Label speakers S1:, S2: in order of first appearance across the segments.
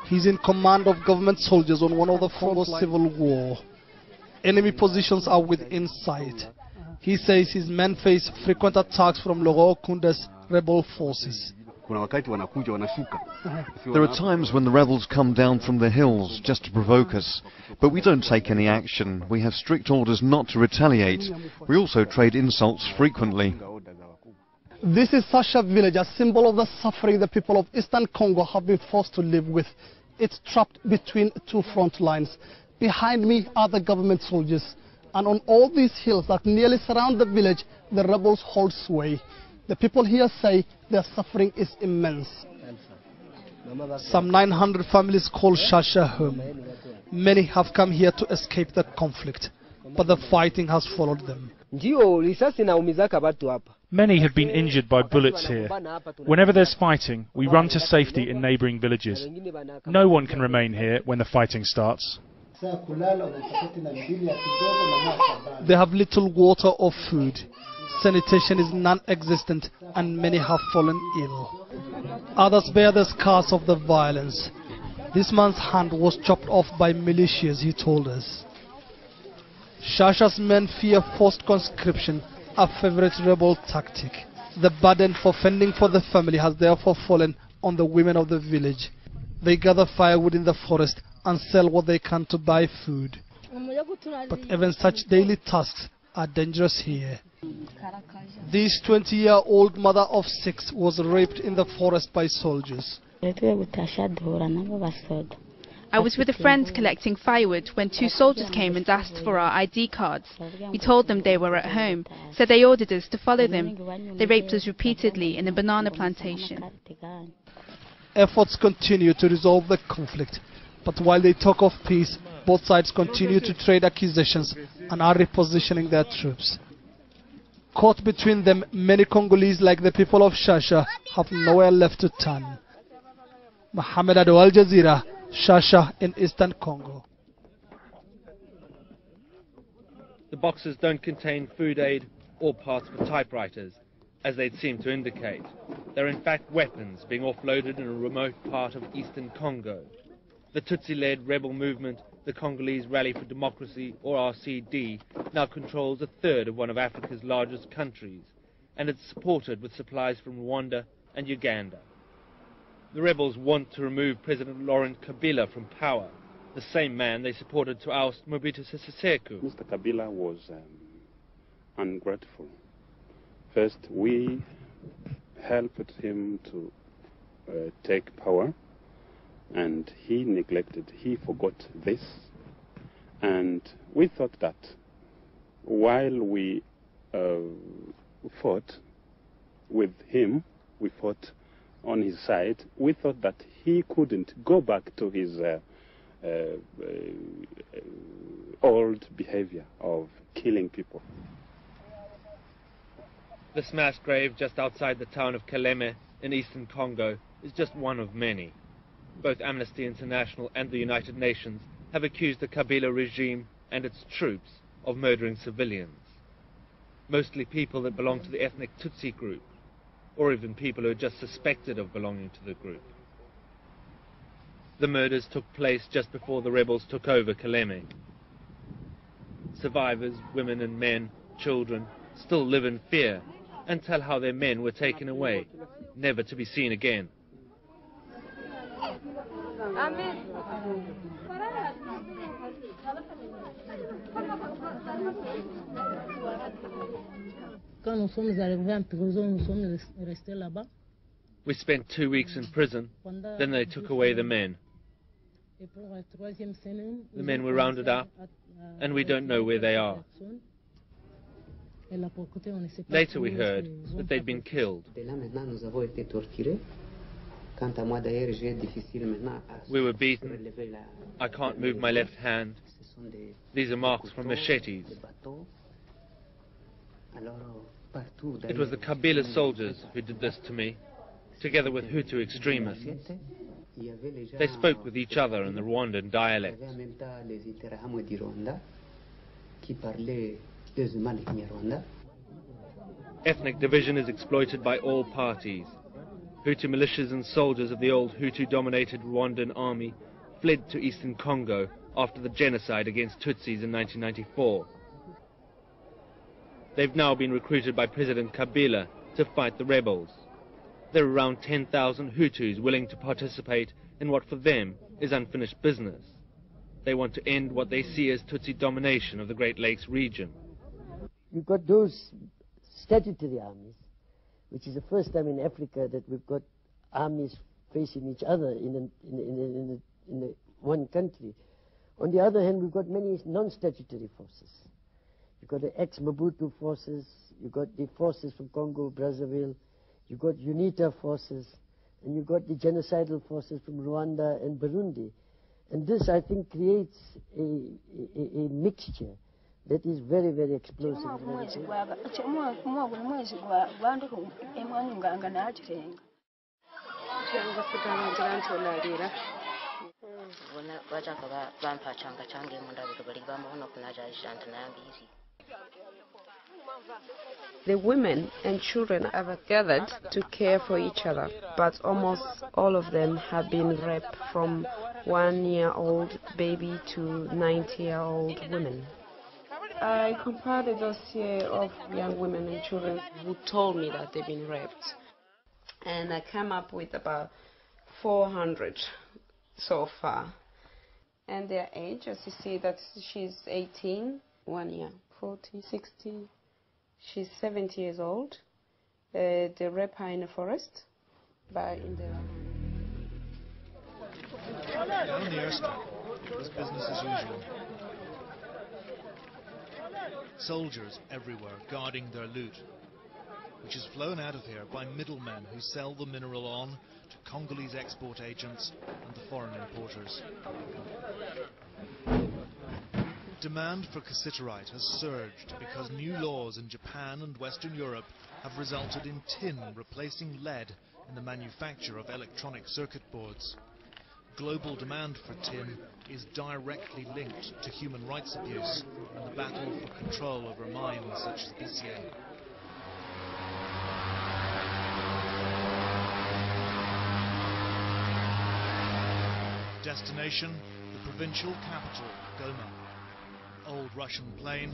S1: He's in command of government soldiers on one of the fronts of civil war. Enemy positions are within sight. He says his men face frequent attacks from Loro Kunda's rebel forces.
S2: There are times when the rebels come down from the hills just to provoke us, but we don't take any action. We have strict orders not to retaliate. We also trade insults frequently.
S1: This is Sasha village, a symbol of the suffering the people of Eastern Congo have been forced to live with. It's trapped between two front lines. Behind me are the government soldiers, and on all these hills that nearly surround the village, the rebels hold sway. The people here say their suffering is immense. Some 900 families call Shasha home. Many have come here to escape the conflict, but the fighting has followed them.
S3: Many have been injured by bullets here. Whenever there's fighting, we run to safety in neighbouring villages. No one can remain here when the fighting starts.
S1: They have little water or food. Sanitation is non-existent and many have fallen ill. Others bear the scars of the violence. This man's hand was chopped off by militias, he told us. Shasha's men fear forced conscription, a favorite rebel tactic. The burden for fending for the family has therefore fallen on the women of the village. They gather firewood in the forest and sell what they can to buy food. But even such daily tasks are dangerous here. This 20-year-old mother of 6 was raped in the forest by soldiers.
S4: I was with a friend collecting firewood when 2 soldiers came and asked for our ID cards. We told them they were at home, so they ordered us to follow them. They raped us repeatedly in a banana plantation.
S1: Efforts continue to resolve the conflict, but while they talk of peace, both sides continue to trade accusations and are repositioning their troops. Caught between them, many Congolese, like the people of Shasha, have nowhere left to turn. Mohamed Ado, Al Jazeera, Shasha in Eastern Congo.
S5: The boxes don't contain food aid or parts for typewriters, as they'd seem to indicate. They're in fact weapons being offloaded in a remote part of Eastern Congo. The Tutsi-led rebel movement, the Congolese Rally for Democracy, or RCD, now controls a third of one of Africa's largest countries, and it's supported with supplies from Rwanda and Uganda. The rebels want to remove President Laurent Kabila from power, the same man they supported to oust Mobutu Sese Seko.
S6: Mr. Kabila was ungrateful. First, we helped him to take power, and he neglected, he forgot this. And we thought that while we fought with him, we fought on his side, we thought that he couldn't go back to his old behavior of killing people.
S5: This mass grave just outside the town of Kaleme in eastern Congo is just one of many. Both Amnesty International and the United Nations have accused the Kabila regime and its troops of murdering civilians. Mostly people that belong to the ethnic Tutsi group, or even people who are just suspected of belonging to the group. The murders took place just before the rebels took over Kaleme. Survivors, women and men, children, still live in fear and tell how their men were taken away, never to be seen again. We spent 2 weeks in prison, then they took away the men. The men were rounded up, and we don't know where they are. Later we heard that they'd been killed. We were beaten. I can't move my left hand. These are marks from machetes. It was the Kabila soldiers who did this to me, together with Hutu extremists. They spoke with each other in the Rwandan dialect. Ethnic division is exploited by all parties. Hutu militias and soldiers of the old Hutu-dominated Rwandan army fled to eastern Congo after the genocide against Tutsis in 1994. They've now been recruited by President Kabila to fight the rebels. There are around 10,000 Hutus willing to participate in what for them is unfinished business. They want to end what they see as Tutsi domination of the Great Lakes region.
S7: You've got those statutory armies, which is the first time in Africa that we've got armies facing each other in one country. On the other hand, we've got many non-statutory forces. You've got the ex-Mobutu forces, you've got the forces from Congo, Brazzaville, you've got UNITA forces, and you've got the genocidal forces from Rwanda and Burundi. And this, I think, creates a mixture that is very, very explosive.
S8: The women and children have gathered to care for each other, but almost all of them have been raped, from 1-year-old baby to 90-year-old women. I compiled a dossier of young women and children who told me that they've been raped, and I came up with about 400 so far. And their age, as you see, that she's 18, 1 year, 40, 60. She's 70 years old. They rape her in the forest, in the...
S9: Down in the airstrip, it was business as usual. Soldiers everywhere guarding their loot, which is flown out of here by middlemen who sell the mineral on to Congolese export agents and the foreign importers. Demand for cassiterite has surged because new laws in Japan and Western Europe have resulted in tin replacing lead in the manufacture of electronic circuit boards. Global demand for tin is directly linked to human rights abuse and the battle for control over mines such as BCA. Destination, the provincial capital, Goma. Old Russian plane,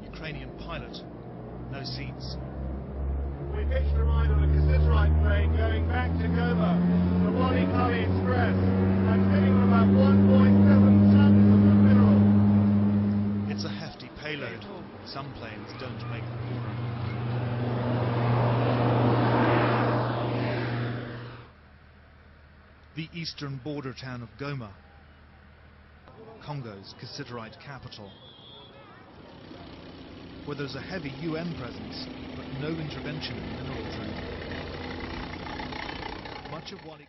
S9: Ukrainian pilot, no seats.
S10: We pitched a ride on a cassiterite train going back to Goma, the Wadi Kali Express. I'm sitting on about 1.7 tons of the mineral.
S9: It's a hefty payload. Some planes don't make the corner. The eastern border town of Goma, Congo's cassiterite capital, where there's a heavy UN presence, but no intervention in mineral trade. Much of Wadi